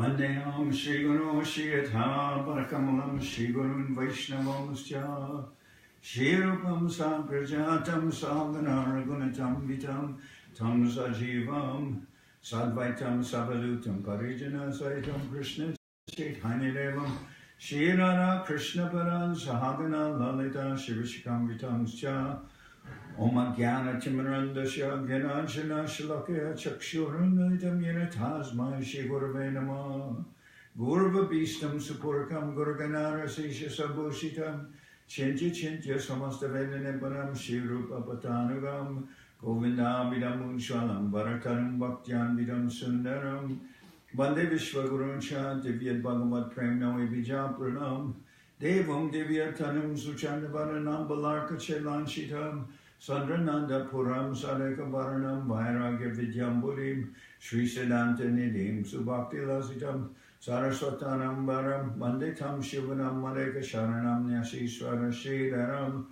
Vandeham Shri Guru Shri Yatha Parakamalam Shri Gurun Vaishnavam Shri Rupam Sagrajatam Sagana Gunatam Vitam Tam Sajivam Sadvaitam Sabalutam Parijana Saitam Krishna Chaitanya Devam Shri Radha Krishna Paran Sahagana Lalita Shivishikam Vitam Om Jnana Timirandasya Gyananjana Shalakya Chakshurunnitam Yena Tasmai Shri Gurave Namah Gurva Bhistam Supurkam Gurganara Sisha Sabhushitam Chintya Chintya Samasta Vedanippanam Shri Rupa Patanugam Govinda Vidam Unshalam Bharataram Bhaktyan Vidam Sundaram Vande Vishwagurun Divya Bhagavat Prem Navi Bija Pranam Devam Divyatanam Suchandabaranam Balarka Chelanchitam Sandrananda Puram Sadeka Varanam Vairagya Vidyamburim Sri Siddhanta Nidhim Subhakti Lasitam Saraswatanam Varam Vanditam Shivanam Madeka Sharanam Nyasishwara Shridaram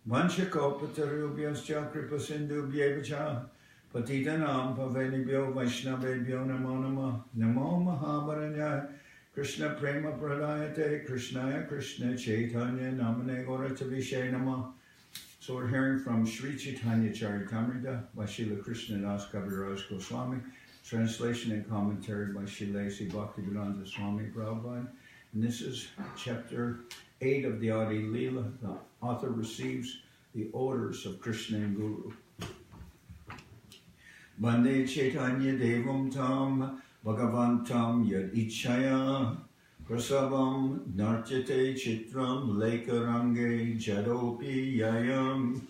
Vanchakopatarubhyascha Kripa Sindhu Bhyevacha Patitanam Pavenibhyo Vaishnavebhyo Namo Namah Namo Mahabaranyaya Krishna Prema Pradayate Krishnaya Krishna Chaitanya Namane Gauratavishe Namah. So we're hearing from Sri Chaitanya Charitamrita by Srila Krishnadas Kaviraj Goswami, translation and commentary by Srila Bhakti Swami Prabhupada. And this is chapter 8 of the Adi-lila. The author receives the orders of Krishna and Guru. Bande Chaitanya Devam Tam Bhagavantam Yad Ichaya Prasavam Nartyate Chitram Lekarange Jadopi Yayam.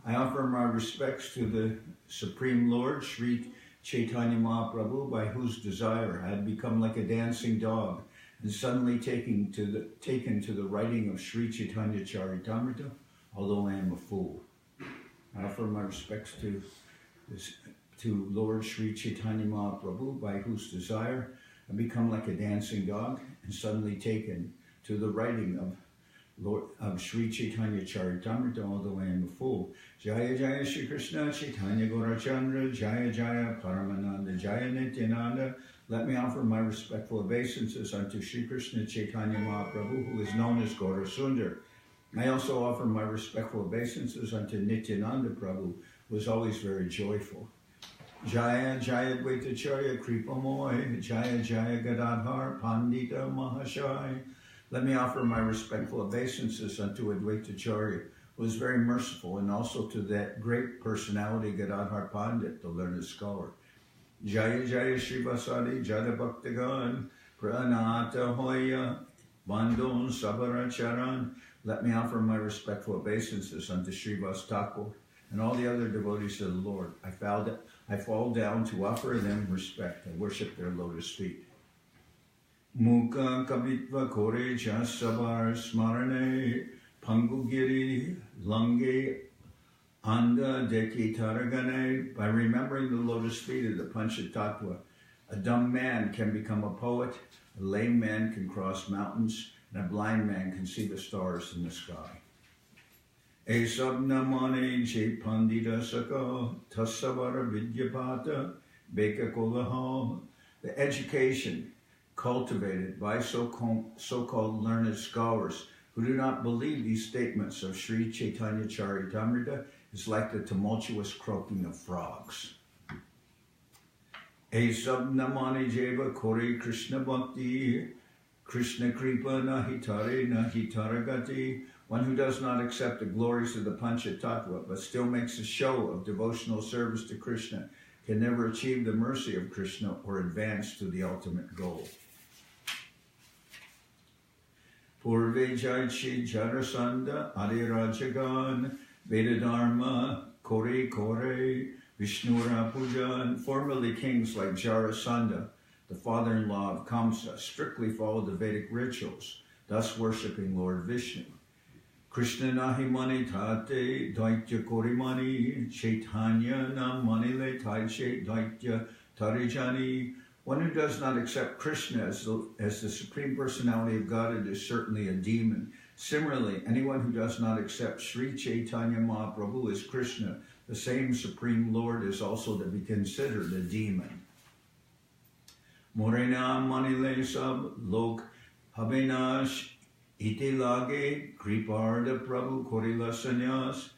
I offer my respects to the Supreme Lord, Sri Chaitanya Mahaprabhu, by whose desire I had become like a dancing dog and suddenly taken to the writing of Sri Chaitanya Charitamrita, although I am a fool. I offer my respects to Lord Sri Chaitanya Mahaprabhu, by whose desire I become like a dancing dog and suddenly taken to the writing of Sri Chaitanya Charitamrita, although I am a fool. Jaya Jaya Shri Krishna Chaitanya Gaurachandra Jaya Jaya Paramananda Jaya Nityananda. Let me offer my respectful obeisances unto Shri Krishna Chaitanya Mahaprabhu, who is known as Gaura Sundar. I also offer my respectful obeisances unto Nityananda Prabhu, who is always very joyful. Jaya Jaya Dvaitacharya Kripamoy Jaya Jaya Gadadhar Pandita Mahashai. Let me offer my respectful obeisances unto Advaitacharya, who is very merciful, and also to that great personality Gadadhar Pandit, the learned scholar. Jaya Jaya Srivasadi Jada Bhaktagan Pranata Hoya Bandon Sabaracharan. Let me offer my respectful obeisances unto Srivas Thakur and all the other devotees of the Lord. I fall down to offer them respect. I worship their lotus feet. Mukha Kavitva Kore Jasabar Smarane Pangugiri Lange Anda Deki Taragane. By remembering the lotus feet of the Panchatattva, a dumb man can become a poet, a lame man can cross mountains, and a blind man can see the stars in the sky. Esabna mane je pandita saka tasavara vidyapata beka kolaha. The education cultivated by so-called learned scholars who do not believe these statements of Sri Chaitanya Charitamrita is like the tumultuous croaking of frogs. Esabna mane jeva kore Krishna bhakti Krishna kripa nahitare nahitaragati. One who does not accept the glories of the Panchatattva, but still makes a show of devotional service to Krishna, can never achieve the mercy of Krishna or advance to the ultimate goal. Purve Jaichi Jarasandha Adirajagan Vedadharma Kore Kore Vishnura Pujan. Formerly kings like Jarasandha, the father-in-law of Kamsa, strictly followed the Vedic rituals, thus worshipping Lord Vishnu. Krishna nahi mani tate daitya korimani Chaitanya na manile taiche daitya tarijani. One who does not accept Krishna as the Supreme Personality of Godhead is certainly a demon. Similarly, anyone who does not accept Sri Chaitanya Mahaprabhu as Krishna, the same Supreme Lord, is also to be considered a demon. Morena manile sab lok habenash ite lage kriparda Prabhu korila sanyas.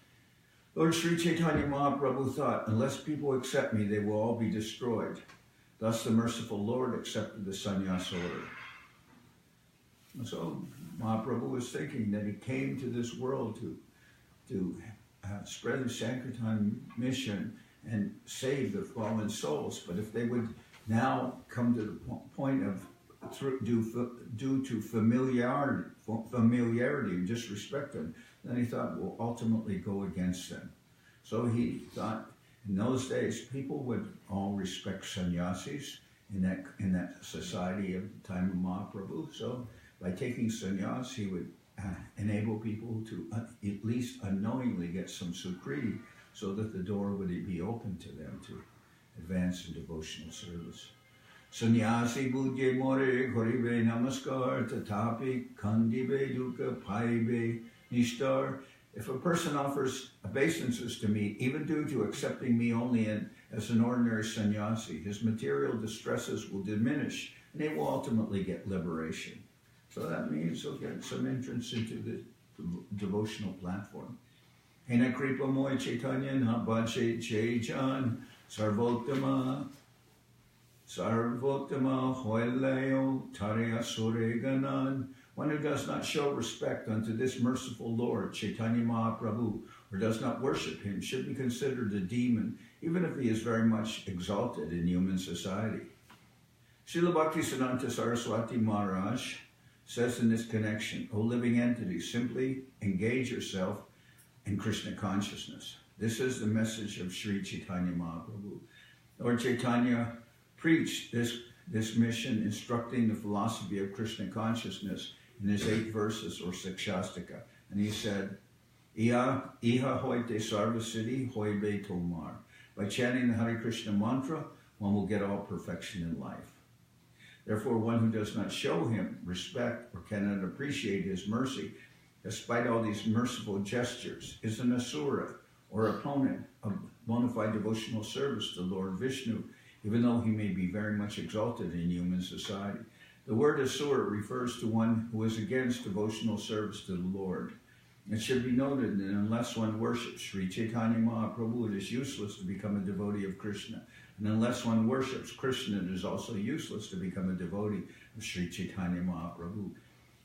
Lord Sri Chaitanya Mahaprabhu thought, unless people accept me, they will all be destroyed. Thus the merciful Lord accepted the sannyas order. And so Mahaprabhu was thinking that he came to this world to spread the Sankirtan mission and save the fallen souls. But if they would now come to the point of, due to familiarity and disrespect them, then he thought will ultimately go against them. So he thought in those days people would all respect sannyasis in that society of the time of Mahaprabhu. So by taking sannyas, he would enable people to at least unknowingly get some sukriti, so that the door would be open to them to advance in devotional service. Sannyasi budye more koribe namaskar tatapi kandibe dukkha paibe nishtar. If a person offers obeisances to me, even due to accepting me only as an ordinary sannyasi, his material distresses will diminish and he will ultimately get liberation. So that means he'll get some entrance into the devotional platform. Hena kripa moy Chaitanya na bache chejan sarvottama hoelayo tarya sureganan. One who does not show respect unto this merciful Lord, Chaitanya Mahaprabhu, or does not worship him, should be considered a demon, even if he is very much exalted in human society. Srila Bhaktisiddhanta Saraswati Maharaj says in this connection, O living entity, simply engage yourself in Krishna consciousness. This is the message of Sri Chaitanya Mahaprabhu. Lord Chaitanya preached this mission, instructing the philosophy of Krishna consciousness in his 8 verses or Sikshastika. And he said, Iha hoite sarva siddhi hoibe tomar. By chanting the Hare Krishna mantra, one will get all perfection in life. Therefore, one who does not show him respect or cannot appreciate his mercy, despite all these merciful gestures, is an asura, or opponent of bona fide devotional service to Lord Vishnu, even though he may be very much exalted in human society. The word asura refers to one who is against devotional service to the Lord. It should be noted that unless one worships Sri Chaitanya Mahaprabhu, it is useless to become a devotee of Krishna. And unless one worships Krishna, it is also useless to become a devotee of Sri Chaitanya Mahaprabhu.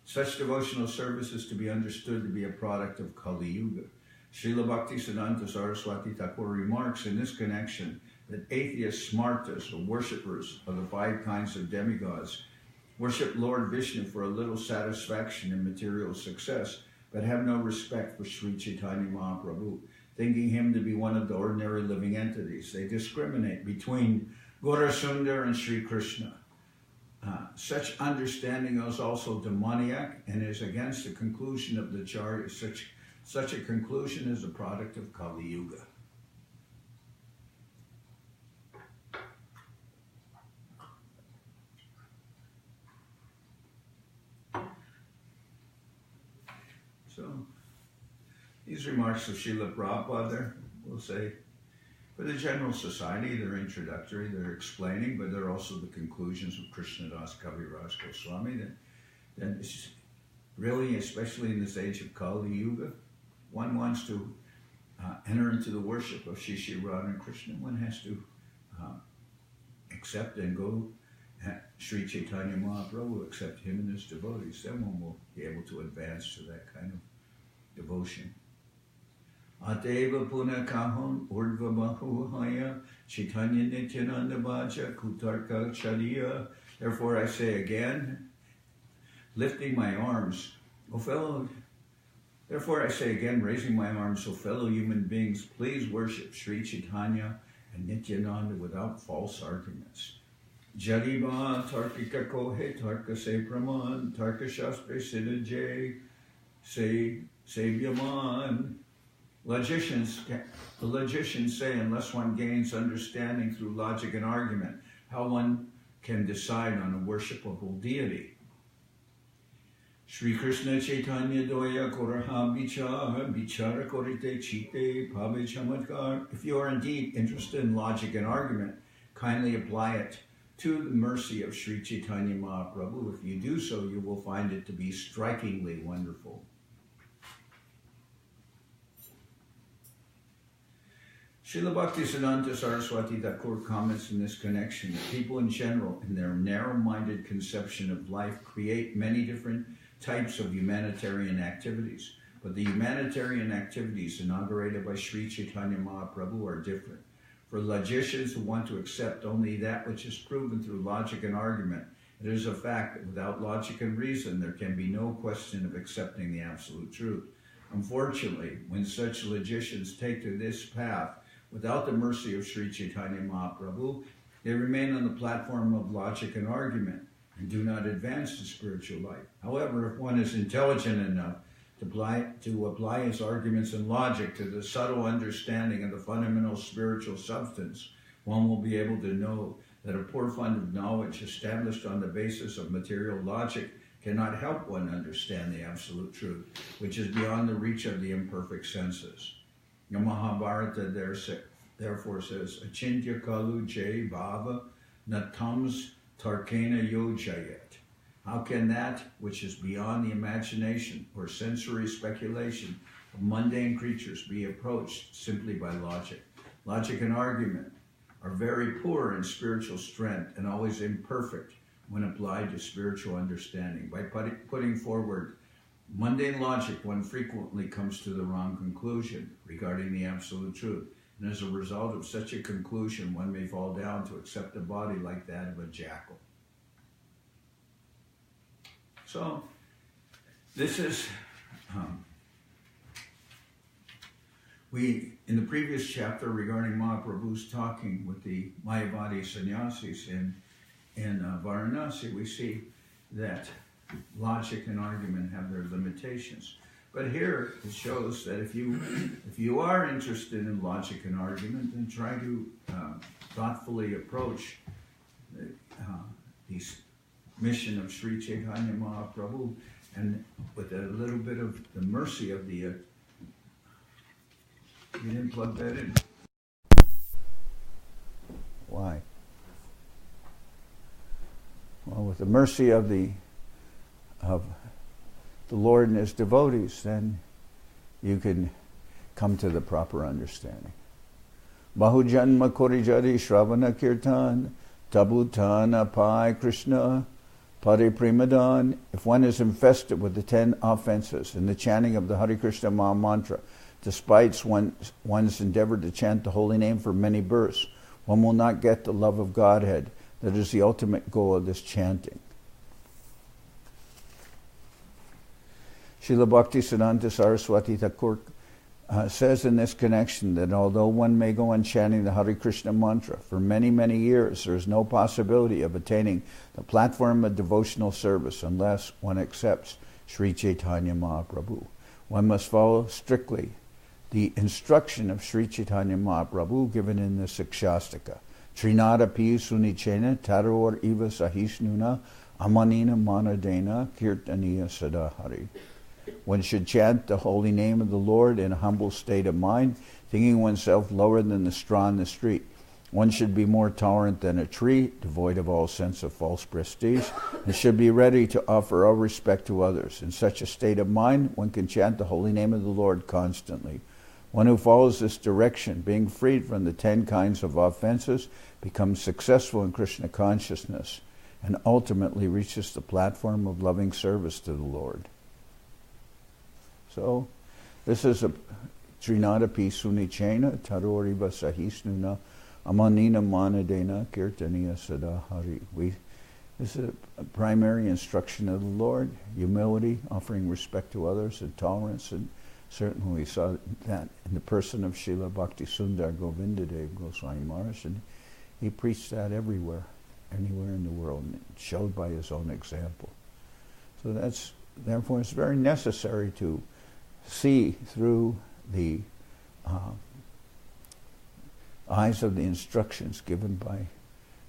Such devotional service is to be understood to be a product of Kali Yuga. Srila Bhaktisiddhanta Saraswati Thakur remarks in this connection that atheists, smartas, or worshippers of the 5 kinds of demigods, worship Lord Vishnu for a little satisfaction and material success, but have no respect for Sri Chaitanya Mahaprabhu, thinking him to be one of the ordinary living entities. They discriminate between Gaura Sundar and Sri Krishna. Such understanding is also demoniac and is against the conclusion of the Charya. Such a conclusion is a product of Kali Yuga. So, these remarks of Srila Prabhupada, we'll say, for the general society, they're introductory, they're explaining, but they're also the conclusions of Krishnadas Kaviraj Goswami. That it's really, especially in this age of Kali Yuga, one wants to enter into the worship of Shri Radha and Krishna. One has to accept and go Sri Chaitanya Mahaprabhu, accept him and his devotees. Then one will be able to advance to that kind of devotion. Ateva puna kahon urdva bahuhaya Chaitanya Nityananda Bhaja Kutarka Chadiya. Therefore I say again, lifting my arms, therefore I say again, raising my arms, O fellow human beings, please worship Sri Chaitanya and Nityananda without false arguments. Jariba tarkika kohe tarka se praman tarka shastre siddhaje se sevyaman. The logicians say unless one gains understanding through logic and argument, how one can decide on a worshipable deity. Sri Krishna Chaitanya Doya Koraha Bichara Korite Chite Pabe Chamatkar. If you are indeed interested in logic and argument, kindly apply it to the mercy of Sri Chaitanya Mahaprabhu. If you do so, you will find it to be strikingly wonderful. Srila Bhaktisiddhanta Saraswati Thakur comments in this connection that people in general, in their narrow-minded conception of life, create many different types of humanitarian activities. But the humanitarian activities inaugurated by Sri Chaitanya Mahaprabhu are different. For logicians who want to accept only that which is proven through logic and argument, it is a fact that without logic and reason, there can be no question of accepting the absolute truth. Unfortunately, when such logicians take to this path, without the mercy of Sri Chaitanya Mahaprabhu, they remain on the platform of logic and argument and do not advance to spiritual life. However, if one is intelligent enough to apply his arguments and logic to the subtle understanding of the fundamental spiritual substance, one will be able to know that a poor fund of knowledge established on the basis of material logic cannot help one understand the absolute truth, which is beyond the reach of the imperfect senses. The Mahabharata therefore says, Achintya kalu jay bhava natams tarkena yojayat. How can that which is beyond the imagination or sensory speculation of mundane creatures be approached simply by logic? Logic and argument are very poor in spiritual strength and always imperfect when applied to spiritual understanding. By putting forward mundane logic, one frequently comes to the wrong conclusion regarding the absolute truth. And as a result of such a conclusion, one may fall down to accept a body like that of a jackal. So, this is, in the previous chapter regarding Mahaprabhu's talking with the Mayavadi sannyasis in Varanasi, we see that logic and argument have their limitations. But here it shows that if you are interested in logic and argument, then try to thoughtfully approach the mission of Sri Chaitanya Mahaprabhu, and with a little bit of the mercy of the... you didn't plug that in. Why? Well, with the mercy of the Lord and His devotees, then you can come to the proper understanding. Bahujanma korijari shravana kirtan tabutana pai Krishna pariprimadan. If one is infested with the 10 offenses in the chanting of the Hare Krishna Maha Mantra, despite one's endeavor to chant the holy name for many births, one will not get the love of Godhead. That is the ultimate goal of this chanting. Srila Bhaktisiddhanta Saraswati Thakur says in this connection that although one may go on chanting the Hare Krishna mantra for many, many years, there is no possibility of attaining the platform of devotional service unless one accepts Sri Chaitanya Mahaprabhu. One must follow strictly the instruction of Sri Chaitanya Mahaprabhu given in the Sikshastika. Trinada pi sunichena taror iva sahisnuna amanina manadena kirtaniya sadahari. One should chant the holy name of the Lord in a humble state of mind, thinking oneself lower than the straw in the street. One should be more tolerant than a tree, devoid of all sense of false prestige, and should be ready to offer all respect to others. In such a state of mind, one can chant the holy name of the Lord constantly. One who follows this direction, being freed from the 10 kinds of offenses, becomes successful in Krishna consciousness and ultimately reaches the platform of loving service to the Lord. So, this is a Trinada pi sunichena taroriva sahisnuna amanina manadena kirtaniya sadahari. This is a primary instruction of the Lord: humility, offering respect to others, and tolerance. And certainly we saw that in the person of Srila Bhakti Sundar Govindadev Goswami Maharaj, and he preached that anywhere in the world, and showed by his own example. So therefore it's very necessary to see through the eyes of the instructions given by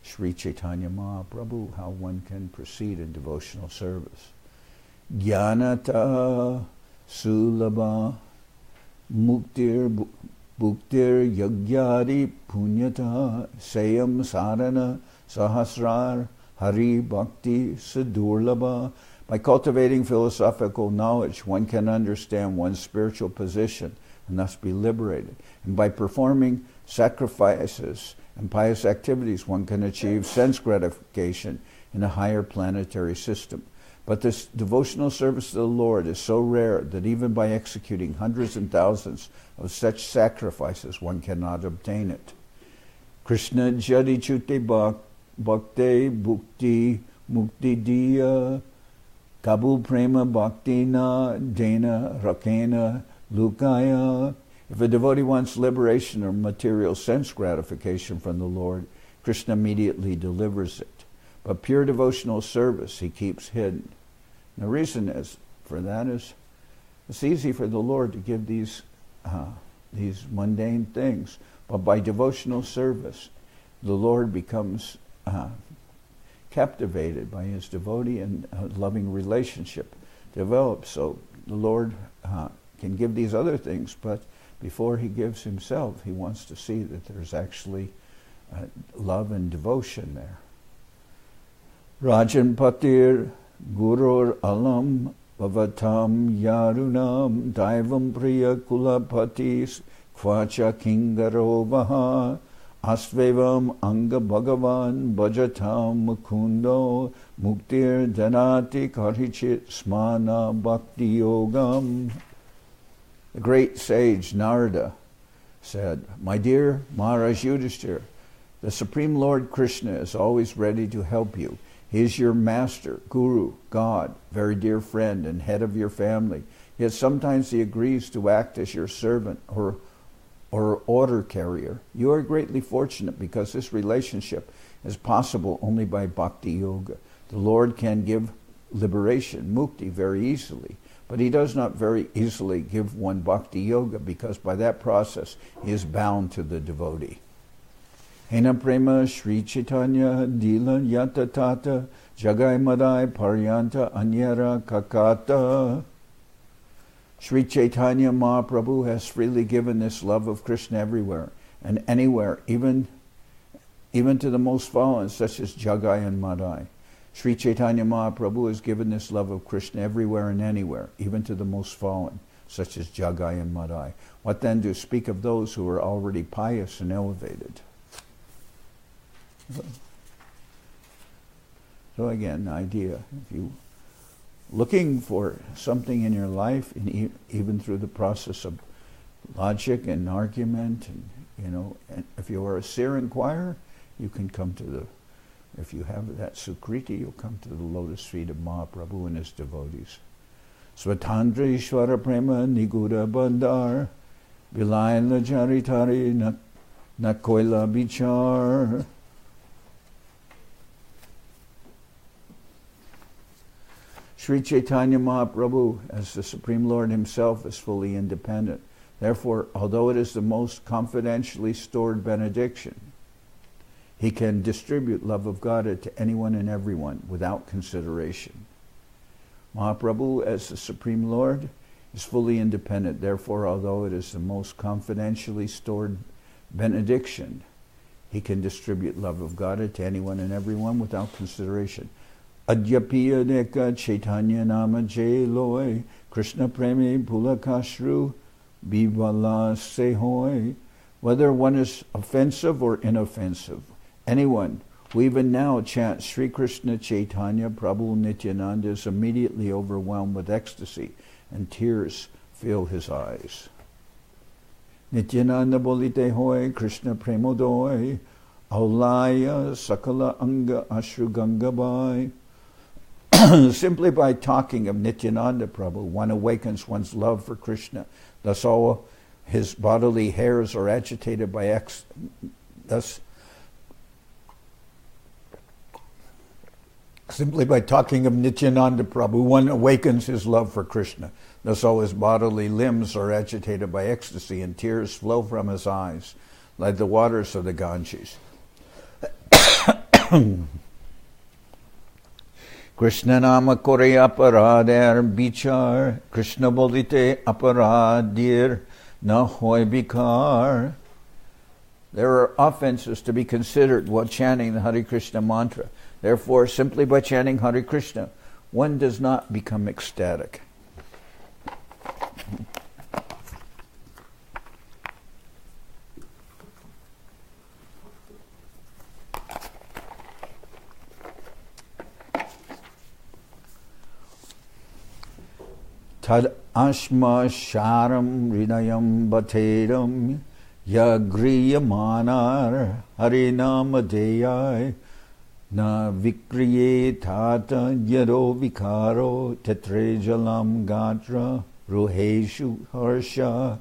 Sri Chaitanya Mahaprabhu how one can proceed in devotional service. Jnanata sulabha muktir bhuktir yagyari punyata sayam sarana sahasrar hari bhakti sadurlabha. By cultivating philosophical knowledge, one can understand one's spiritual position and thus be liberated. And by performing sacrifices and pious activities, one can achieve sense gratification in a higher planetary system. But this devotional service to the Lord is so rare that even by executing hundreds and thousands of such sacrifices, one cannot obtain it. Krishna jadi chute bhakte bhukti mukti diya kabu prema bhakti na dena rakena lukaya. If a devotee wants liberation or material sense gratification from the Lord, Krishna immediately delivers it. But pure devotional service he keeps hidden. The reason for that is it's easy for the Lord to give these mundane things, but by devotional service, the Lord becomes captivated by his devotee, and a loving relationship develops. So the Lord can give these other things, but before he gives himself, he wants to see that there's actually love and devotion there. Rajan Patir Gurur Alam Bhavatam Yarunam Daivam Priya Kulapatis Kvacha Kingarovaha Asvevam Anga Bhagavan Bhajatam Mukundo Muktir Janati Karichit Smana Bhakti Yogam. The great sage Narada said, "My dear Maharaj Yudhishthira, the Supreme Lord Krishna is always ready to help you. He is your master, guru, God, very dear friend, and head of your family. Yet sometimes he agrees to act as your servant or order carrier. You are greatly fortunate because this relationship is possible only by bhakti yoga. The Lord can give liberation, mukti, very easily, but he does not very easily give one bhakti yoga because by that process he is bound to the devotee." Hena prema Sri Chaitanya Adi-lila yata tata jagai madai paryanta anyara kakata. Sri Chaitanya Mahaprabhu has freely given this love of Krishna everywhere and anywhere, even to the most fallen, such as Jagai and Madai. Sri Chaitanya Mahaprabhu has given this love of Krishna everywhere and anywhere, even to the most fallen, such as Jagai and Madai. What then to speak of those who are already pious and elevated? So again, the idea, if you looking for something in your life, and even through the process of logic and argument, and if you are a seer inquirer, you can come to if you have that sukriti, you'll come to the lotus feet of Mahaprabhu and his devotees. Swatandra Ishvara Prema Niguda Bandar Vilayla Jaritari Nakoila Bichar. Sri Chaitanya Mahaprabhu, as the Supreme Lord himself, is fully independent. Therefore, although it is the most confidentially stored benediction, he can distribute love of God to anyone and everyone without consideration. Mahaprabhu, as the Supreme Lord, is fully independent. Therefore, although it is the most confidentially stored benediction, he can distribute love of God to anyone and everyone without consideration. Adyapiya deka Chaitanya nama jay loy Krishna premi pulakashru bivala sehoy. Whether one is offensive or inoffensive, anyone who even now chants Sri Krishna Chaitanya Prabhu Nityananda is immediately overwhelmed with ecstasy, and tears fill his eyes. Nityananda bolite hoy Krishna premodoy aulaya sakala anga ashru gangabai. Simply by talking of Nityananda Prabhu, one awakens one's love for Krishna. Thus all his bodily hairs are agitated by Simply by talking of Nityananda Prabhu, one awakens his love for Krishna. Thus all his bodily limbs are agitated by ecstasy, and tears flow from his eyes like the waters of the Ganges. Krishna nama kore aparader bichar, Krishna bolite aparadir, na hoy bikar. There are offenses to be considered while chanting the Hare Krishna mantra. Therefore, simply by chanting Hare Krishna, one does not become ecstatic. Tad ashma sharam ridayam bhatedam yagriyamanar harinam na vikriye tata yado vikaro tetrejalam gatra ruheshu harsha.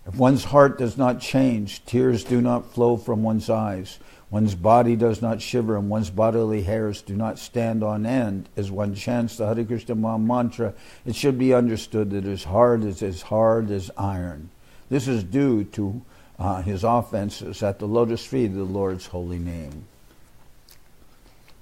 If one's heart does not change, tears do not flow from one's eyes, one's body does not shiver, and one's bodily hairs do not stand on end as one chants the Hare Krishna mantra, it should be understood that his heart is as hard as iron. This is due to his offenses at the lotus feet of the Lord's holy name.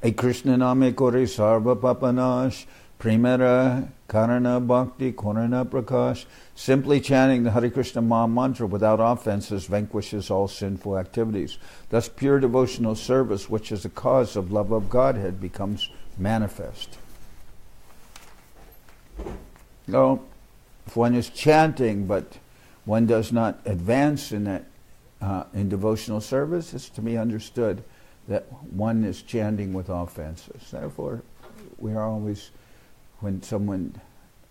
E Krishna name kore sarva papanash, primera karana bhakti korana prakash. Simply chanting the Hare Krishna mantra without offenses vanquishes all sinful activities. Thus pure devotional service, which is the cause of love of Godhead, becomes manifest. So, if one is chanting but one does not advance in that in devotional service, it's to be understood that one is chanting with offenses. Therefore, we are always, when someone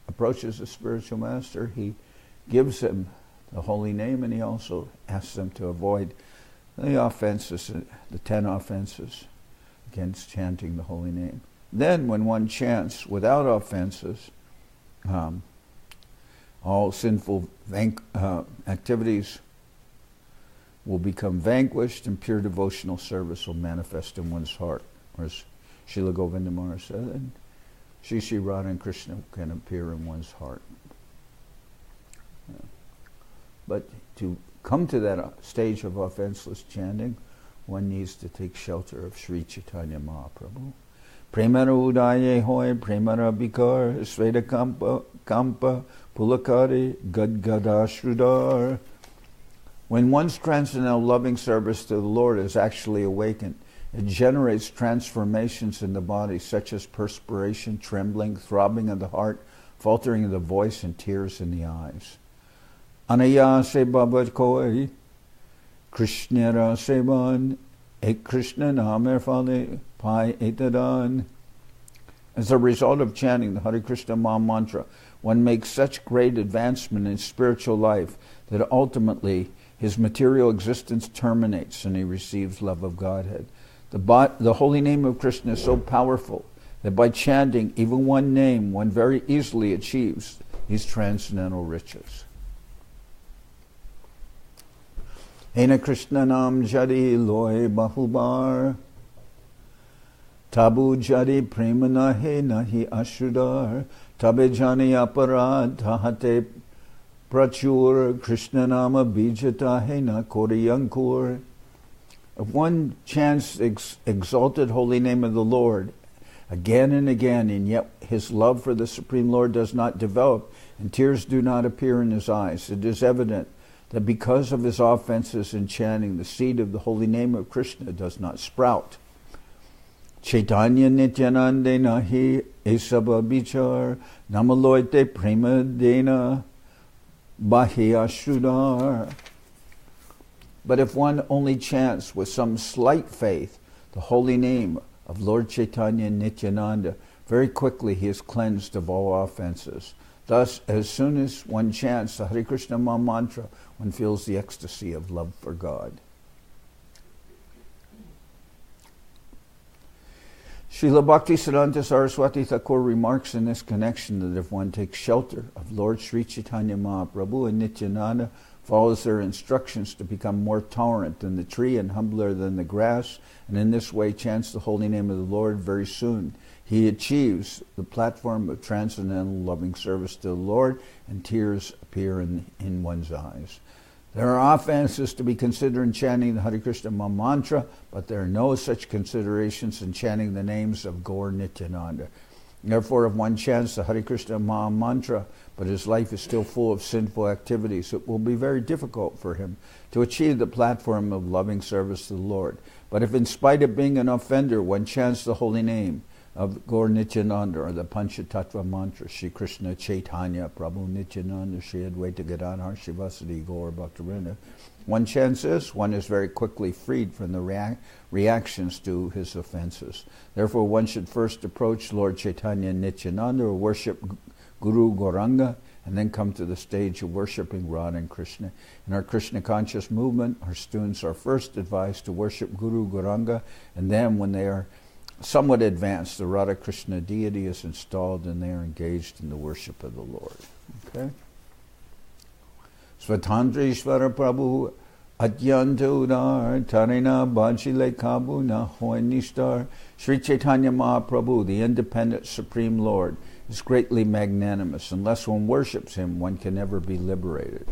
approaches a spiritual master, he gives them the holy name, and he also asks them to avoid the offenses, the 10 offenses against chanting the holy name. Then when one chants without offenses, all sinful activities will become vanquished, and pure devotional service will manifest in one's heart. Or as Srila Govinda Maharaj said, and Shri Shri Radha and Krishna can appear in one's heart. But to come to that stage of offenseless chanting, one needs to take shelter of Sri Chaitanya Mahaprabhu. Premara udaye hoy, premara bikar, sveda kampa, pulakari, gadgadashrudar. When one's transcendental loving service to the Lord is actually awakened, it generates transformations in the body, such as perspiration, trembling, throbbing of the heart, faltering of the voice, and tears in the eyes. Anaya se babat koi, Krishnara sevan, ek Krishna namer fale, pai etadan. As a result of chanting the Hare Krishna mantra, one makes such great advancement in spiritual life that ultimately his material existence terminates and he receives love of Godhead. The holy name of Krishna is so powerful that by chanting even one name, one very easily achieves these transcendental riches. Hena Krishna nam jadi loy bahubar, tabu jadi prema nahe nahi ashrudar, tabe jani aparad tahate prachur, Krishna nama bijata hena kori yankur. If one chants the exalted holy name of the Lord again and again, and yet his love for the Supreme Lord does not develop, and tears do not appear in his eyes, it is evident that because of his offenses in chanting, the seed of the holy name of Krishna does not sprout. Chaitanya Nityanande nahi esaba bichar, namaloite prema dena bahyashrudar. But if one only chants with some slight faith the holy name of Lord Chaitanya Nityananda, very quickly he is cleansed of all offenses. Thus, as soon as one chants the Hare Krishna mantra, one feels the ecstasy of love for God. Srila Bhakti Siddhanta Saraswati Thakur remarks in this connection that if one takes shelter of Lord Sri Chaitanya Mahaprabhu and Nityananda, follows their instructions to become more tolerant than the tree and humbler than the grass, and in this way chants the holy name of the Lord, very soon he achieves the platform of transcendental loving service to the Lord, and tears appear in one's eyes. There are offenses to be considered in chanting the Hare Krishna mantra, but there are no such considerations in chanting the names of Gaur Nityananda. Therefore, if one chants the Hare Krishna Maha Mantra, but his life is still full of sinful activities, it will be very difficult for him to achieve the platform of loving service to the Lord. But if in spite of being an offender, one chants the holy name of Gaur Nityananda, or the Panchatattva mantra, Shri Krishna Chaitanya Prabhu Nityananda Shri Advaita Gadadhar Shivasadi Gaur Bhaktivinoda, one chants this, one is very quickly freed from the reactions to his offenses. Therefore, one should first approach Lord Chaitanya Nityananda or worship Guru Gauranga, and then come to the stage of worshipping Radha and Krishna. In our Krishna conscious movement, our students are first advised to worship Guru Gauranga, and then when they are somewhat advanced, the Radha Krishna deity is installed and they are engaged in the worship of the Lord. Okay? Svatandrishvara Prabhu Atyanta Udar Tarina Bajile Kabu Na Hoy Nishtar. Sri Chaitanya Mahaprabhu, the independent Supreme Lord, is greatly magnanimous. Unless one worships him, one can never be liberated.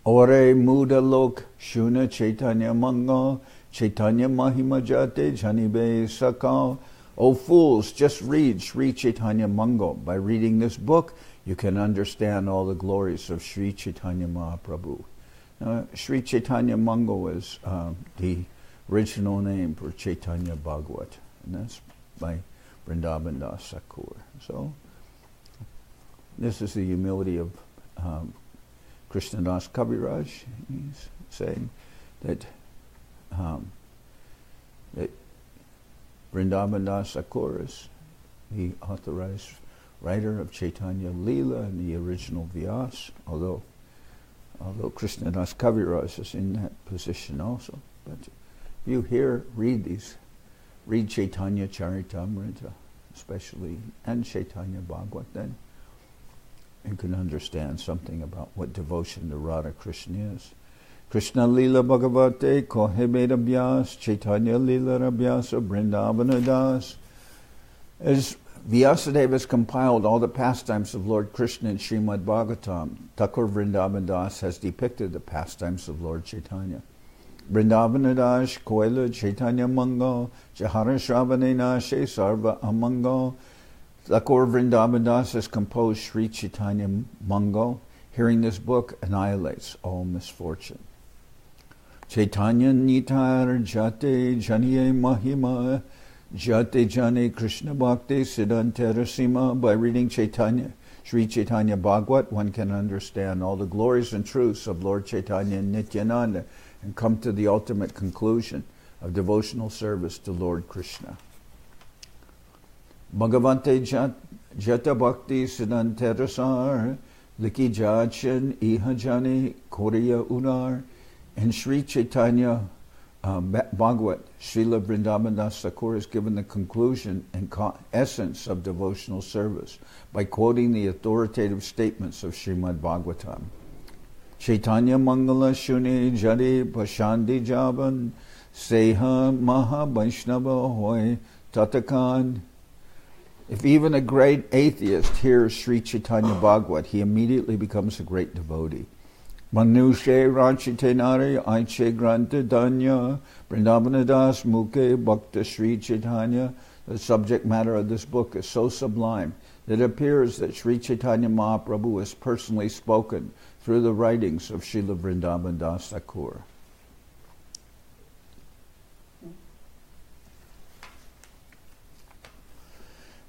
Ore Muda Lok Shuna Chaitanya Manga Chaitanya Mahima Jate Janibe Sakal. O fools, just read Sri Chaitanya Mangal. By reading this book, you can understand all the glories of Sri Chaitanya Mahaprabhu. Sri Chaitanya Mangal is the original name for Chaitanya Bhagavat, and that's by Vrindavan Das Thakur. So, this is the humility of Krishnadas Kaviraj. He's saying that that Vrindavan Das Thakur is the authorized writer of Chaitanya Lila and the original Vyas, although Krishnadas Kaviraj is in that position also. But if you read Chaitanya Charitamrita, especially, and Chaitanya Bhagavat, then you can understand something about what devotion to Radha Krishna is. Krishna Lila Bhagavate Kohebeda Vyas Chaitanya Lila Rabhyasa Vrindavana Das. As Vyasadeva has compiled all the pastimes of Lord Krishna in Srimad Bhagavatam, Thakur Vrindavan Das has depicted the pastimes of Lord Chaitanya. Vrindavana Das Koela Chaitanya Mangal Jahara Shravane Nashe Sarva Amangal. Thakur Vrindavan Das has composed Sri Chaitanya Mangal. Hearing this book annihilates all misfortune. Chaitanya Nitar Jate Janiye Mahima Jate Jane Krishna Bhakti Siddhantara Sima. By reading Chaitanya, Sri Chaitanya Bhagavat, one can understand all the glories and truths of Lord Chaitanya and Nityananda and come to the ultimate conclusion of devotional service to Lord Krishna. Bhagavante Jata Bhakti Siddhantara Sar Liki Jachan Ihajani Korea Unar. In Sri Chaitanya Bhagavat, Srila Vrindavan Das Thakur has given the conclusion and essence of devotional service by quoting the authoritative statements of Srimad Bhagavatam. Chaitanya Mangala Shuni Jari Pashandi Javan Seha Maha Vaishnava Hoy Tatakan. If even a great atheist hears Sri Chaitanya Bhagavat, he immediately becomes a great devotee. Manushe Ranchite Nari Aiche Granta Danya Vrindavana Das Mukhe Bhakta Sri Chaitanya. The subject matter of this book is so sublime that it appears that Sri Chaitanya Mahaprabhu has personally spoken through the writings of Srila Vrindavan Das Thakur.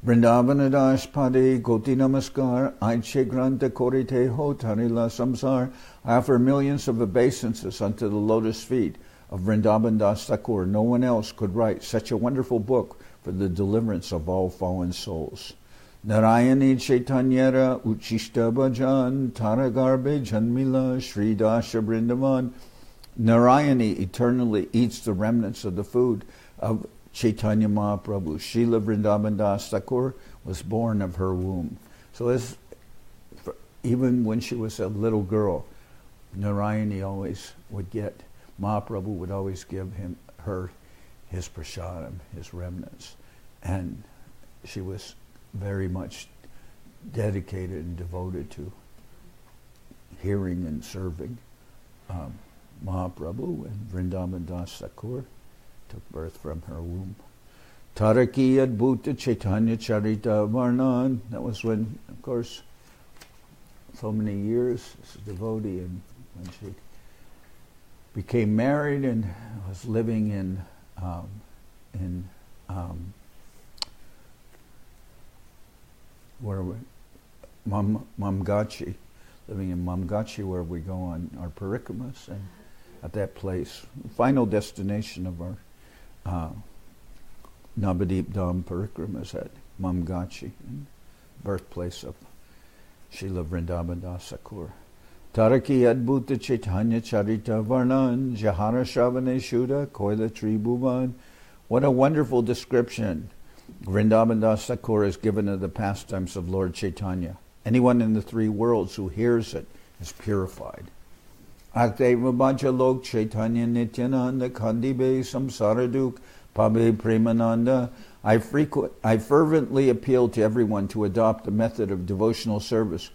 Vrindavana Das Pade Goti Namaskar Aiche Granta Korite Ho Tarila Samsar. I offer millions of obeisances unto the lotus feet of Vrindavan Das Thakur. No one else could write such a wonderful book for the deliverance of all fallen souls. Narayani Chaitanyara Uchishta Bhajan Taragarbe Janmila Sri Dasha Vrindavan. Narayani eternally eats the remnants of the food of Chaitanya Mahaprabhu. Srila Vrindavan Das Thakur was born of her womb. So even when she was a little girl, Narayani always would get, Mahaprabhu would always give her his prasadam, his remnants. And she was very much dedicated and devoted to hearing and serving Mahaprabhu, and Vrindavan Das Thakur took birth from her womb. Taraki Adbhuta Chaitanya Charita Varnan. That was when, of course, so many years as a devotee, and when she became married and was living in Mamgachi, living in Mamgachi, where we go on our parikramas, and at that place, final destination of our Navadip Dham parikramas at Mamgachi, birthplace of Srila Vrindavan Das Thakur. Taraki Adbhuta Chaitanya Charita Varnan Jahara Shavane Shuddha Koila Tribhuvan. What a wonderful description Vrindavan Das Thakur has given of the pastimes of Lord Chaitanya. Anyone in the three worlds who hears it is purified. Akdeva Bhaja Lok Chaitanya Nityananda Kandibe Samsaraduk Pabe Premananda. I fervently appeal to everyone to adopt the method of devotional service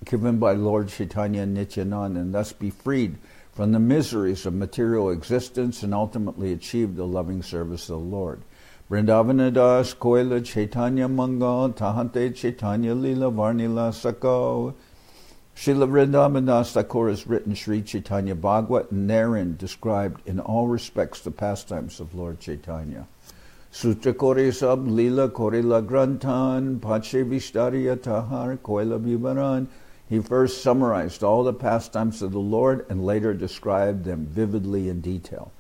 given by Lord Chaitanya and Nityananda, and thus be freed from the miseries of material existence and ultimately achieve the loving service of the Lord. Vrindavanadas Koila Chaitanya Mangal Tahante Chaitanya Adi-lila Varnila Sako. Srila Vrindavan Thakur has written Sri Chaitanya Bhagavat, and therein described in all respects the pastimes of Lord Chaitanya. Sutra Kore Sab Lila Korila Grantan Pache Vishtariya Tahar Koila Vivaran. He first summarized all the pastimes of the Lord and later described them vividly in detail.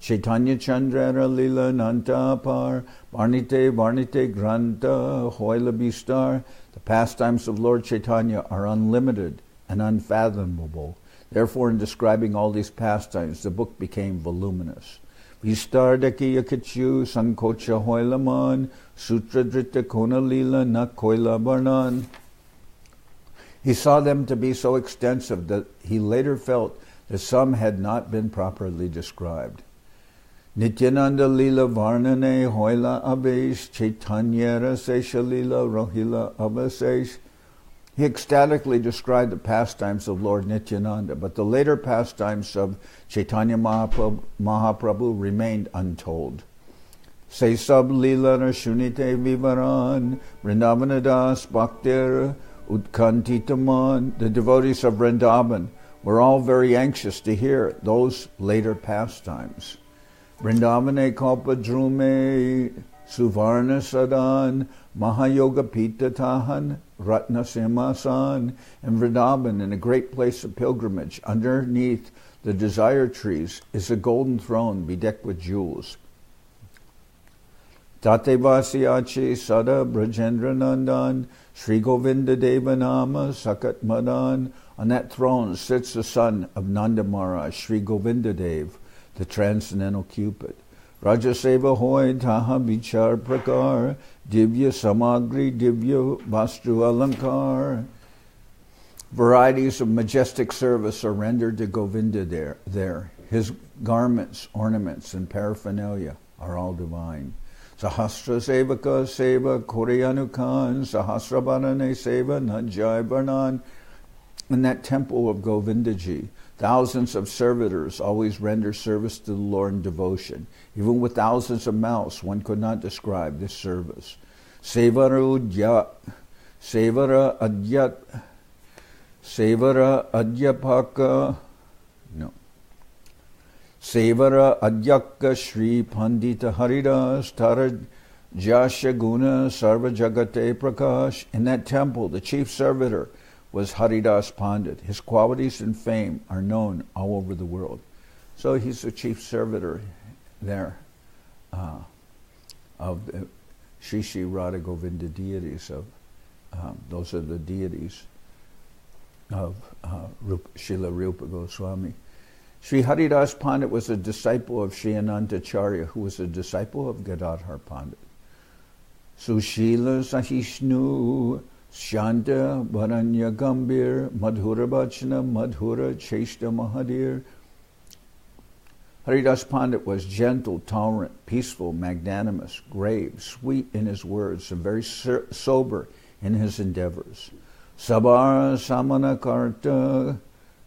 Chaitanya Chandra Lila Nanta Par Varnite Granta Hoila Bistar. The pastimes of Lord Chaitanya are unlimited and unfathomable. Therefore, in describing all these pastimes, the book became voluminous. Vistar Dakiya Kachu Sankocha Hoilaman Sutra Drita Kona Lila Na Koila Barnan. He saw them to be so extensive that he later felt that some had not been properly described. Nityananda Lila Varnane Hoila Abesh Chaitanyara Sesha Lila Rohila Abasesh. He ecstatically described the pastimes of Lord Nityananda, but the later pastimes of Chaitanya Mahaprabhu remained untold. Se sab lila shunite vivaran Vrindavanadas Bhaktir Utkantitaman. The devotees of Vrindavan were all very anxious to hear those later pastimes. Vrindavane Kalpa Drume Suvarna Sadan Mahayoga Pita Tahan Ratna Simasan. In Vrindavan, in a great place of pilgrimage, underneath the desire trees is a golden throne bedecked with jewels. Tate Vasyachi Sada Brajendra Nandan Sri Govinda Devanama Sakat Madan. On that throne sits the son of Nanda Maharaj, Sri Govinda Dev, the transcendental Cupid. Raja Seva Hoy Taha Vichar Prakar Divya Samagri Divya Vastu Alankar. Varieties of majestic service are rendered to Govinda there. His garments, ornaments, and paraphernalia are all divine. Sahasra Sevaka Seva Koryanukan Sahasra Bharane Seva Najai Varnan. In that temple of Govindaji, thousands of servitors always render service to the Lord in devotion. Even with thousands of mouths, one could not describe this service. Sevara Adyaka Shri Pandita Haridas Tara Jasya Guna Sarva Jagate Prakash. In that temple, the chief servitor was Haridas Pandit. His qualities and fame are known all over the world. So he's the chief servitor there of the Shri Shri Radha Govinda deities. Those are the deities of Srila Rupa Goswami. Sri Haridas Pandit was a disciple of Sri Anantacharya, who was a disciple of Gadadhar Pandit. Sushila Sahishnu Shanta Bharanya Gambir Madhura Bachana Madhura Cheshta Mahadir. Haridas Pandit was gentle, tolerant, peaceful, magnanimous, grave, sweet in his words, and very sober in his endeavors. Sabar Samanakarta,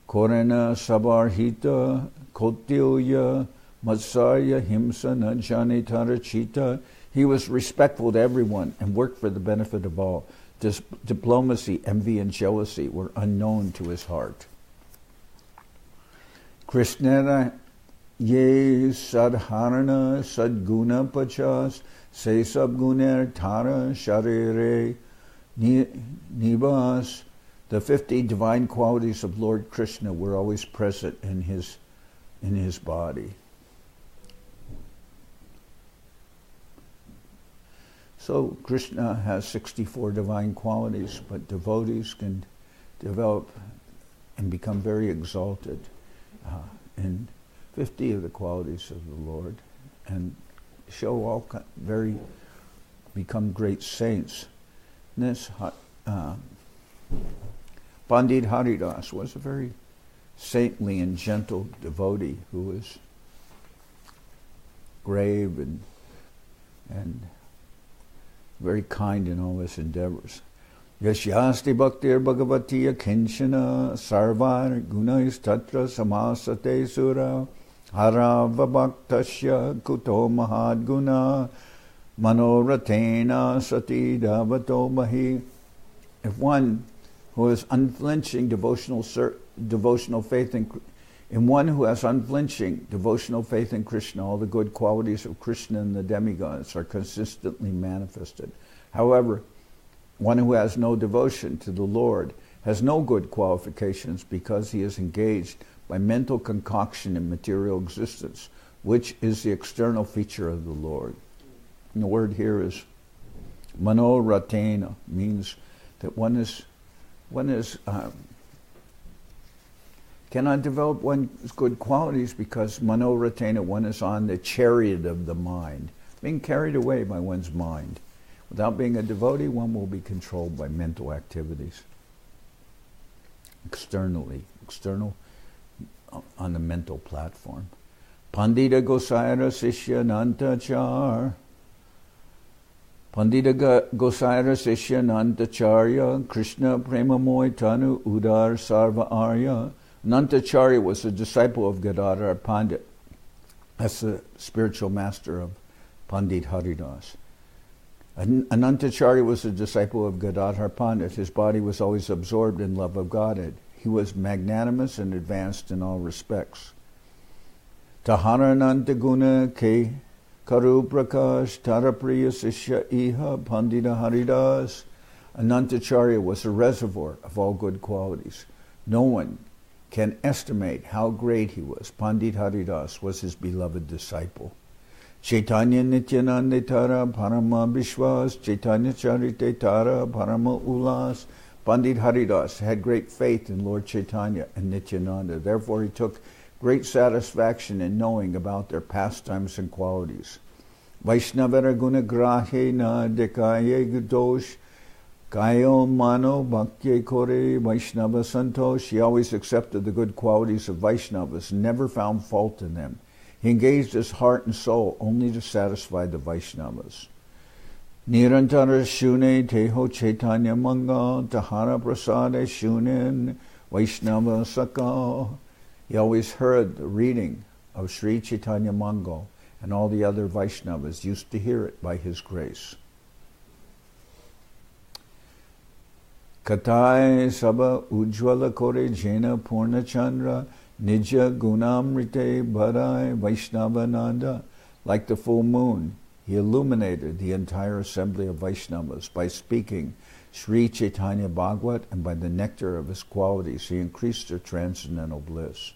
Korena Sabarhita, Kotilya, Matsarya Himsana Janitarachita. He was respectful to everyone and worked for the benefit of all. Diplomacy, envy, and jealousy were unknown to his heart. Krishnera ye sadharana sadguna pachas se sabguner tara sharire nivas. The 50 divine qualities of Lord Krishna were always present in his body. So Krishna has 64 divine qualities, but devotees can develop and become very exalted in 50 of the qualities of the Lord and show all become great saints. And this Pandit Haridas was a very saintly and gentle devotee who was grave and very kind in all his endeavors. Yashyasti bhaktir bhagavatiya kinchana sarvar gunais tatra samasate sura harava bhaktasya kuto mahad guna manoratena sati davato mahi. If one who has unflinching devotional faith in one who has unflinching devotional faith in Krishna, all the good qualities of Krishna and the demigods are consistently manifested. However, one who has no devotion to the Lord has no good qualifications because he is engaged by mental concoction in material existence, which is the external feature of the Lord. And the word here is manoratena, means that one cannot develop one's good qualities because manoratena, one is on the chariot of the mind, being carried away by one's mind. Without being a devotee, one will be controlled by mental activities. External on the mental platform. Pandita Gosaira Sishya Nantachar. Pandita Gosaira Sishya Nantacharya Krishna Premamoy Tanu Udar Sarva Arya. Nantacharya was a disciple of Gadadhar Pandit. That's the spiritual master of Pandit Haridas. Anantacharya was a disciple of Gadadhar Pandit. His body was always absorbed in love of Godhead. He was magnanimous and advanced in all respects. Taharananta guna ke karu prakash tarapriya sishya iha Pandita Haridas. Anantacharya was a reservoir of all good qualities. No one can estimate how great he was. Pandit Haridas was his beloved disciple. Chaitanya Nityananda Tara Parama Vishwas, Chaitanya Charitamrita Tara Parama Ulas. Pandit Haridas had great faith in Lord Chaitanya and Nityananda. Therefore he took great satisfaction in knowing about their pastimes and qualities. Vaishnavara guna grahe na dekaye gudosh kayo mano bhakye kore Vaishnava santosh. He always accepted the good qualities of Vaishnavas and never found fault in them. He engaged his heart and soul only to satisfy the Vaishnavas. Nirantara shune teho Chaitanya manga tahara prasade shunin Vaishnava saka. He always heard the reading of Sri Chaitanya Mangal, and all the other Vaishnavas used to hear it by his grace. Katai Saba Ujjwala Kore Jena Purna Chandra Nija Gunamrite Bharai Vaishnavananda. Like the full moon, he illuminated the entire assembly of Vaishnavas by speaking Sri Chaitanya Bhagavat, and by the nectar of his qualities he increased their transcendental bliss.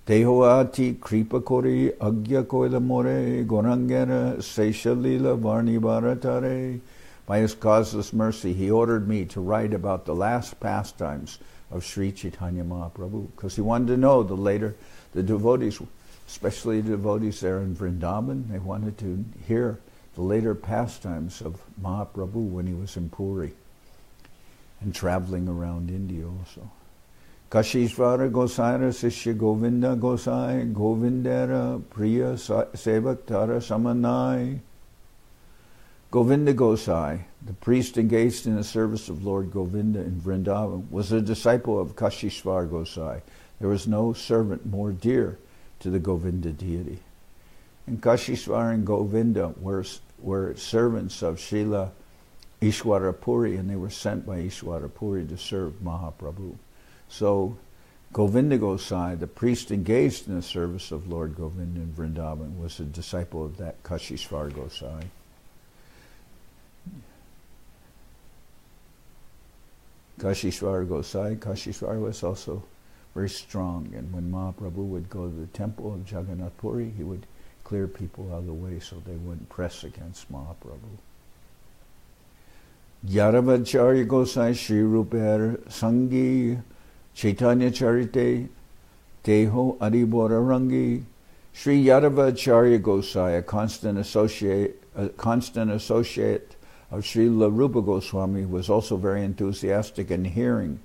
Tehoati Kripa Kori Agya Koila More Gorangera Sesha Lila Varni Bharatare. By his causeless mercy, he ordered me to write about the last pastimes of Sri Chaitanya Mahaprabhu, because he wanted to know the devotees, especially the devotees there in Vrindavan, they wanted to hear the later pastimes of Mahaprabhu when he was in Puri and traveling around India also. Kashishvara Gosaira Sishya Govinda Gosai Govindera Priya Sevaktara Samanai. Govinda Gosai, the priest engaged in the service of Lord Govinda in Vrindavan, was a disciple of Kashishvar Gosai. There was no servant more dear to the Govinda deity. And Kashishvar and Govinda were servants of Srila Ishwarapuri, and they were sent by Ishwarapuri to serve Mahaprabhu. So Govinda Gosai, the priest engaged in the service of Lord Govinda in Vrindavan, was a disciple of that Kashishvar Gosai. Kashishvar Gosai, Kashishvar was also very strong, and when Mahaprabhu would go to the temple of Jagannath Puri, he would clear people out of the way so they wouldn't press against Mahaprabhu. Yadavacharya Gosai Sri Ruper Sangi Chaitanya Charite Teho Adibora Rangi. Sri Yadavacharya Gosai, a constant associate of Srila Rupa Goswami, was also very enthusiastic in hearing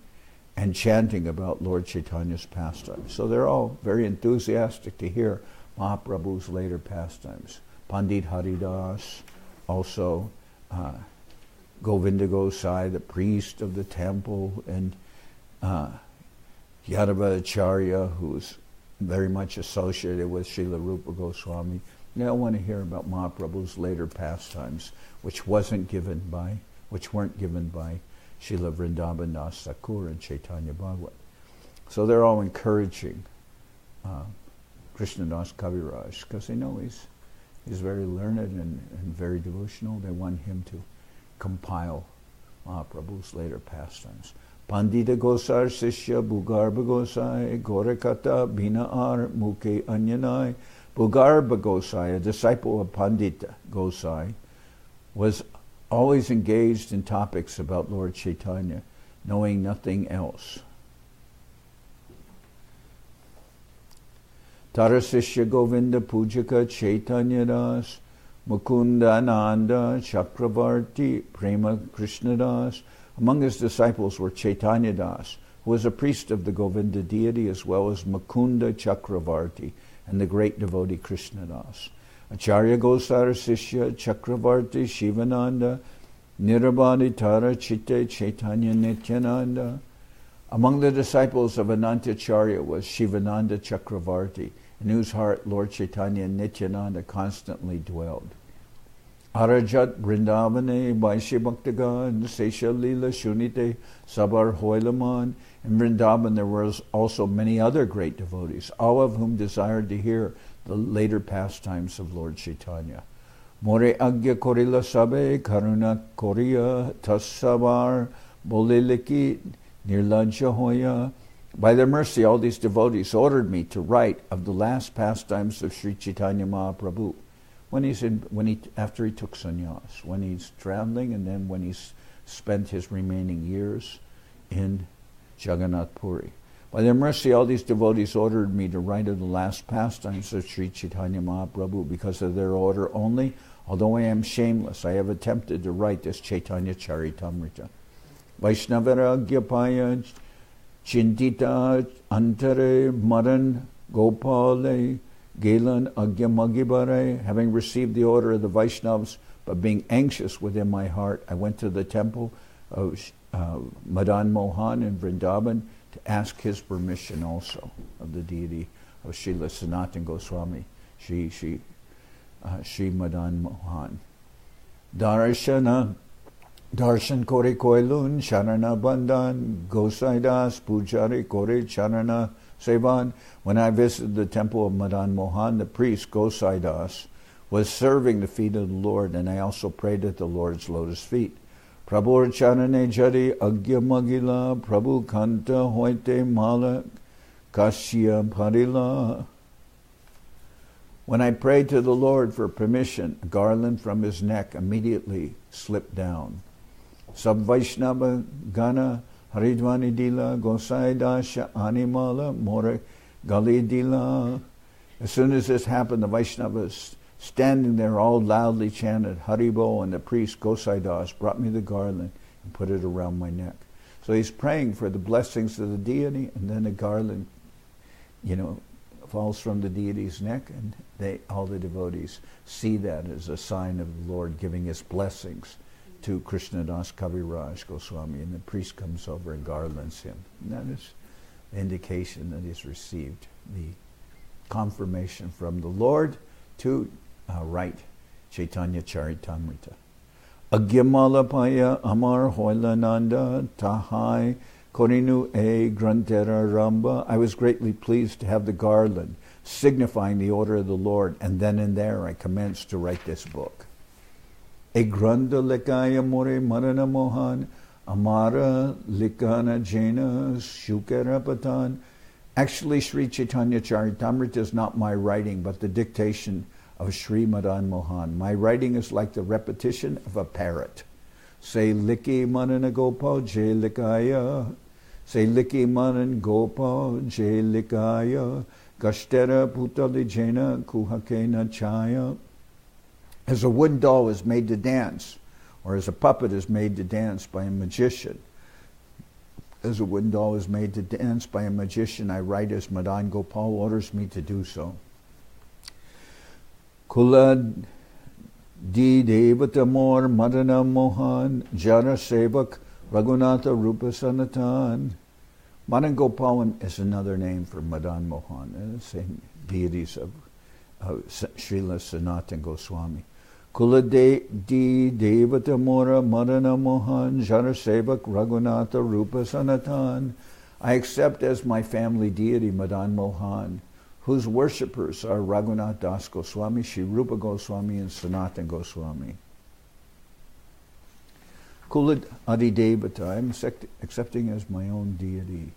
and chanting about Lord Chaitanya's pastimes. So they're all very enthusiastic to hear Mahaprabhu's later pastimes. Pandit Haridas, also Govinda Gosai, the priest of the temple, and Yadavacharya, who's very much associated with Srila Rupa Goswami. They all want to hear about Mahaprabhu's later pastimes, which weren't given by Srila Vrindavan Das Thakur and Chaitanya Bhagavat. So they're all encouraging Krishnadas Kaviraj, because they know he's very learned and very devotional. They want him to compile Mahaprabhu's later pastimes. Pandita Gosar Sishya Bhugarbha Gosai Gorakata Bhinaar Mukhe Anyanai. Bhugarbha Gosai, a disciple of Pandita Gosai, was always engaged in topics about Lord Chaitanya, knowing nothing else. Tarasishya Govinda Pujaka Chaitanya Das Mukunda Nanda Chakravarti Prema Krishnadas. Among his disciples were Chaitanya Das, who was a priest of the Govinda deity, as well as Mukunda Chakravarti and the great devotee Krishnadas. Acharya Gosar Sishya Chakravarti Shivananda Nirabadi Tara Chitte Chaitanya Nityananda. Among the disciples of Anantacharya was Shivananda Chakravarti, in whose heart Lord Chaitanya Nityananda constantly dwelled. Arajat Vrindavane Vaishya Bhaktagan Sesha Lila Shunite Sabar Hoilaman. In Vrindavan there were also many other great devotees, all of whom desired to hear the later pastimes of Lord Chaitanya. More Agya Korila Sabe Karuna Koriya Tasavar Boliliki Nirlajya Hoya. By their mercy, all these devotees ordered me to write of the last pastimes of Sri Chaitanya Mahaprabhu, after he took sannyas, when he's traveling, and then when he's spent his remaining years in Jagannath Puri. By their mercy, all these devotees ordered me to write of the last pastimes of Sri Chaitanya Mahaprabhu. Because of their order only, although I am shameless, I have attempted to write this Chaitanya Charitamrita. Vaishnavara Gyapaya Chintita Antare Madan Gopale Galan Agyamagibare. Having received the order of the Vaishnavas, but being anxious within my heart, I went to the temple of Madan-Mohan in Vrindavan to ask his permission also of the deity of Srila Sanatana Goswami, Shri Madan-Mohan. Darshan Kore Koilun Sharana Bandhan Gosaidas Pujari Kore Charana Sevan. When I visited the temple of Madan-Mohan, the priest Gosaidas was serving the feet of the Lord, and I also prayed at the Lord's lotus feet. Prabhu Charane Jari Agya Magila Prabhu Kanta Hoite Malak Kashya Parila. When I prayed to the Lord for permission, a garland from his neck immediately slipped down. Sab Vaishnava Gana Haridwani Dila Gosai Dasha Animala More Gali Dila. As soon as this happened, the Vaishnavas standing there all loudly chanted Haribo, and the priest Gosai Das brought me the garland and put it around my neck. So he's praying for the blessings of the deity, and then the garland, falls from the deity's neck, and all the devotees see that as a sign of the Lord giving his blessings to Krishnadas Kaviraj Goswami, and the priest comes over and garlands him. And that is an indication that he's received the confirmation from the Lord to write Chaitanya Charitamrita. Agyamalapaya Amar Hoilananda Tahai Korinu E Grantera Ramba. I was greatly pleased to have the garland signifying the order of the Lord, and then and there I commenced to write this book. E Granda Lekaya More Madan-Mohan Amara Likana Jena Shukarapatan. Actually, Sri Chaitanya Charitamrita is not my writing, but the dictation of Sri Madan-Mohan. My writing is like the repetition of a parrot. Say Liki Madan Gopal Jay Likaya. Say Liki Madan Gopal Jay Likaya. Gashtera Putalijena Kuhakena Chaya. As a wooden doll is made to dance, or as a puppet is made to dance by a magician. As a wooden doll is made to dance by a magician, I write as Madan Gopal orders me to do so. Kula di Devatamor Madan-Mohan Jara Sevak Raghunatha Rupa Sanatan. Madan Gopal is another name for Madan-Mohan, the same deities of Srila Sanatan Goswami. Kula di Devatamora Madan-Mohan Jara Sevak Raghunatha Rupa Sanatan. I accept as my family deity Madan-Mohan, whose worshippers are Raghunath Das Goswami, Shri Rupa Goswami, and Sanatan Goswami. Kula Adi-Devata, I'm accepting as my own deity,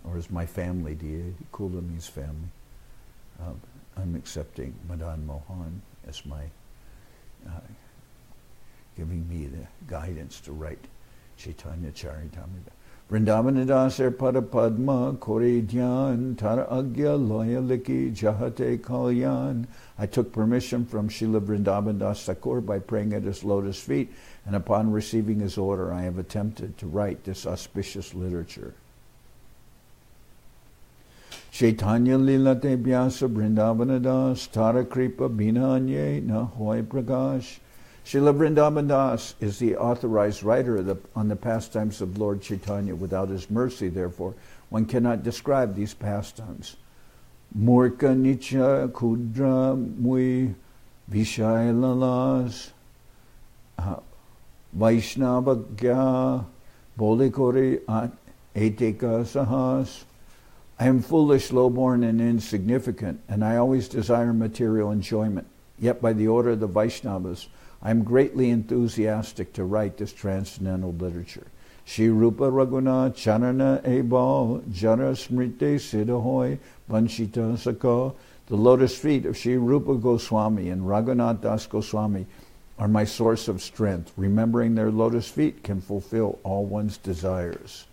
or as my family deity. Kula means family. I'm accepting Madan-Mohan as my, giving me the guidance to write Chaitanya Charitamrita. Vrindavanadaser Pada Padma Kori Dhyan Tara Agya Loya Liki Jahate Kalyan. I took permission from Srila Vrindavan Das Thakur by praying at his lotus feet, and upon receiving his order I have attempted to write this auspicious literature. Chaitanya Lila Te Vyasa Vrindavanadas Tara Kripa Binanye Na Hoy Prakash. Srila Vrindavan Das is the authorized writer on the pastimes of Lord Chaitanya. Without his mercy, therefore, one cannot describe these pastimes. Murka Nicha Kudra Mui Vishailalas Vaishnavagya Bolikori Eteka Sahas. I am foolish, low-born, and insignificant, and I always desire material enjoyment. Yet by the order of the Vaishnavas, I am greatly enthusiastic to write this transcendental literature. Shri Rupa Raghunath Charana Ebal Jara Smriti Siddhahoy Vanshita Saka. The lotus feet of Shri Rupa Goswami and Raghunath Das Goswami are my source of strength. Remembering their lotus feet can fulfill all one's desires.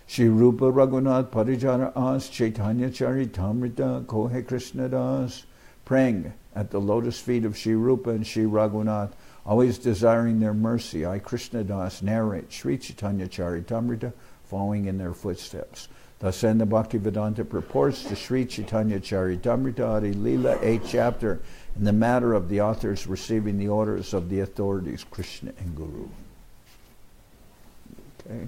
Shri Rupa Raghunath Parijara As Chaitanya Charitamrita Kohe Krishnadas. Praying at the lotus feet of Shri Rupa and Shri Raghunath, always desiring their mercy, I, Krishnadas, narrate Sri Chaitanya Charitamrita, following in their footsteps. Thus end the Bhaktivedanta purports to Sri Chaitanya Charitamrita Adi-lila, 8th chapter, in the matter of the authors receiving the orders of the authorities, Krishna and Guru. Okay.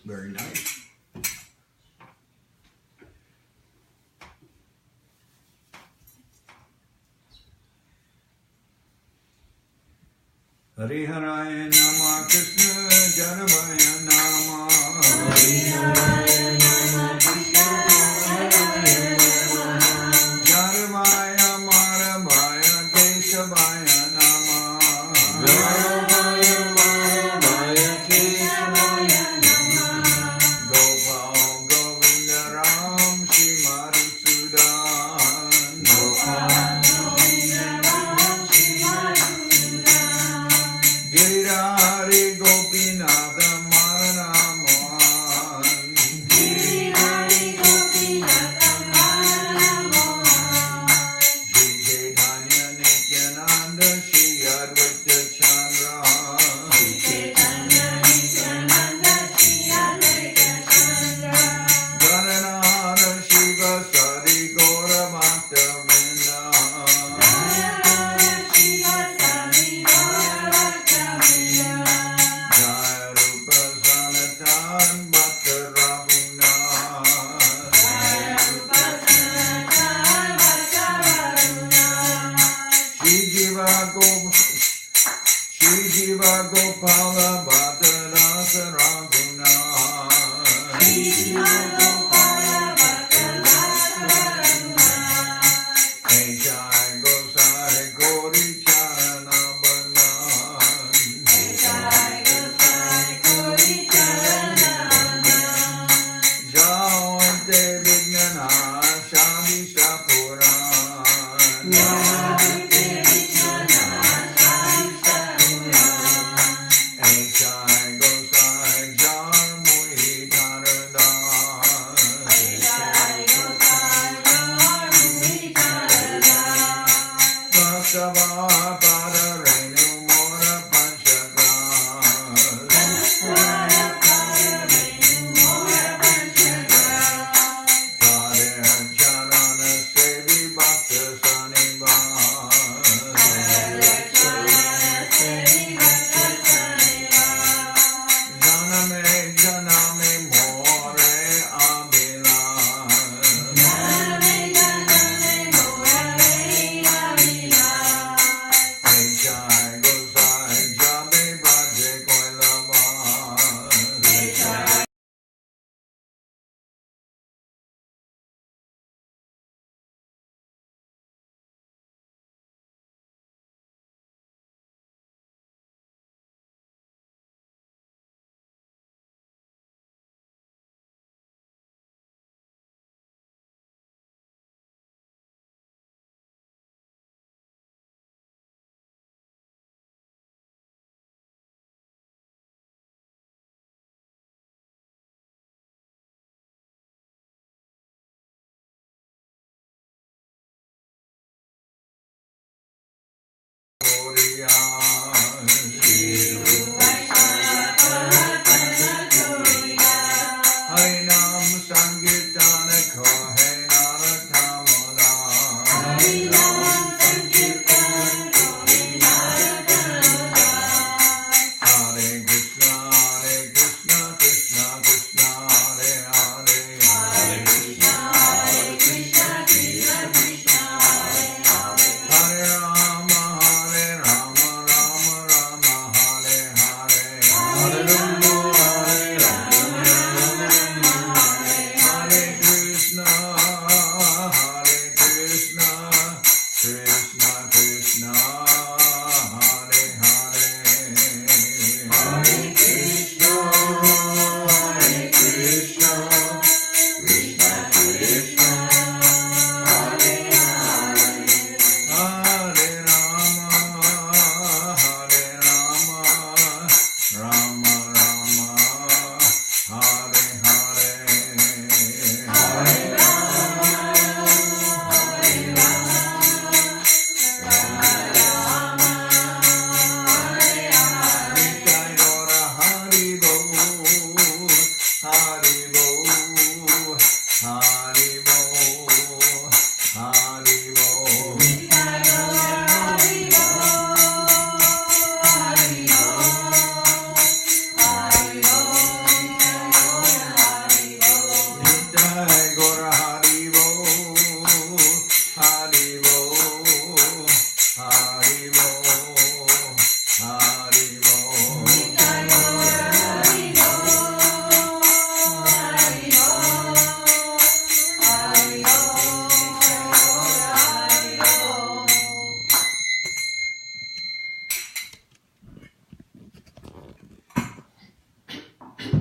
Very nice. Hariharaya Nama Krishna Janavaya Nama Hariharaya Nama Krishna Janavaya Maravaya Keshavaya Nama Maravaya Maravaya Keshavaya Nama Gopal Govinda Ram Shri Madhusudan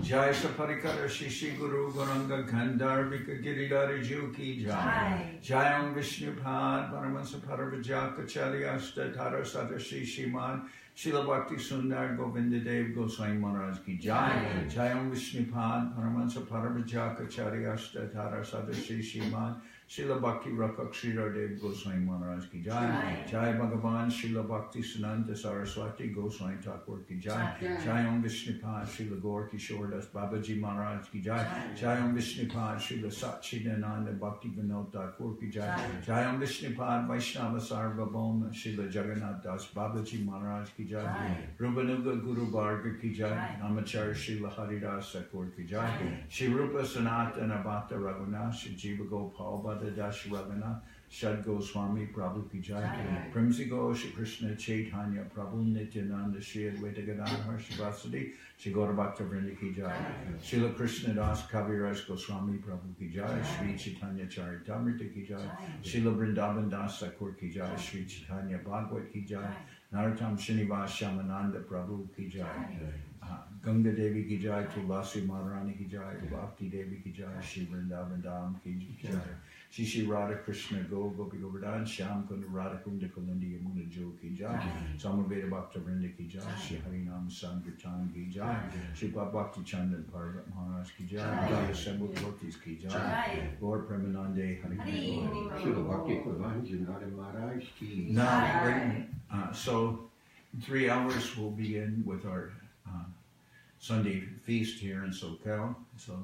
Jai Saparikara Shishi Guru Goranga Gandharvika Giridhari Juki Jai. Jai Om Vishnupad Paramansa Paravajaka Charyasta Tara Sadashi Shiman Srila Bhakti Sundar Govinda Dev Goswami Maharaj Ki Jai. Jai Om Vishnupad Paramansa Paravajaka Charyasta Tara Sadashi Shiman Srila Bhakti Rakak Sridhar Dev Goswami Maharaj Ki Jai. Jai Bhagavan Srila Bhakti Sananta Saraswati Goswami Thakur Ki Jai. Jai Om Vishnupad Srila Gaur Kishore Das Babaji Maharaj Ki Jai. Jai Om Vishnupad Srila Satchidananda Bhakti Vinod Thakur Ki Jai. Jai Om Vishnupad Vaishnava Sarvabhauma Srila Jagannath Das Babaji Maharaj Ki Jai. Rupanuga Guru Bharga Ki Jai. Namacharya Srila Haridas Thakur Ki Jai. Shri Rupa Sanatana Bhakta Raghunath Shri Jiva Gopal Bhadda Das Raghunath Shad Goswami Prabhu Ki Jai. Primsigo Shri Krishna Chaitanya Prabhu Nityananda Shri Advaita Gadadhar Shivasadi Shri Gaura Bhakta Vrinda Ki Jai. Srila Krishnadas Kaviraj Goswami Prabhu Ki Jai. Sri Chaitanya Charitamrita Ki Jai. Srila Vrindavan Das Thakur Ki Jai. Sri Chaitanya Bhagavad Ki Jai. Narottam Srinivas Shamananda Prabhu Ki Jai. Ganga Devi Ki Jai. Tulasi Maharani Ki Jai. Bhakti Devi Ki Jai. Sri Vrindavan Dham Ki Jai. Shri Shri Radha Krishna Go Gopi Govardhan Shyam Kunda Radha Kunda Kalindi Yamuna Jo Ki Jai. Samaveda Bhakta Vrinda Ki Jai. Shri Harinam Sankirtan Ki Jai. Shri Bhakti Chandan Parvat Maharaj Ki Jai. Jai Assembled Devotees Ki Jai. Lord Premanande Hari Srila Bhakti Pavan Janardan Maharaj Ki. Now, so in 3 hours we'll begin with our Sunday feast here in Soquel. So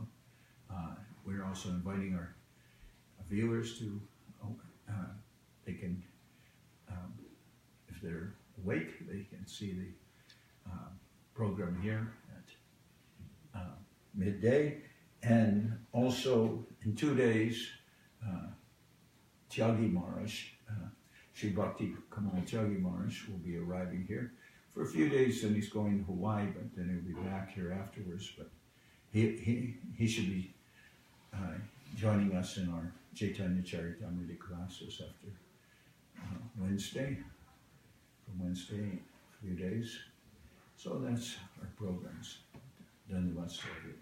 we're also inviting our viewers to, they can, if they're awake, they can see the program here at midday. And also in 2 days, Tyagi Maharaj, Sri Bhakti Kamal Tyagi Maharaj will be arriving here for a few days, and he's going to Hawaii, but then he'll be back here afterwards. But he should be joining us in our Chaitanya Charitamrita classes after Wednesday, from Wednesday, a few days. So that's our programs. Dhanavad Sarvada.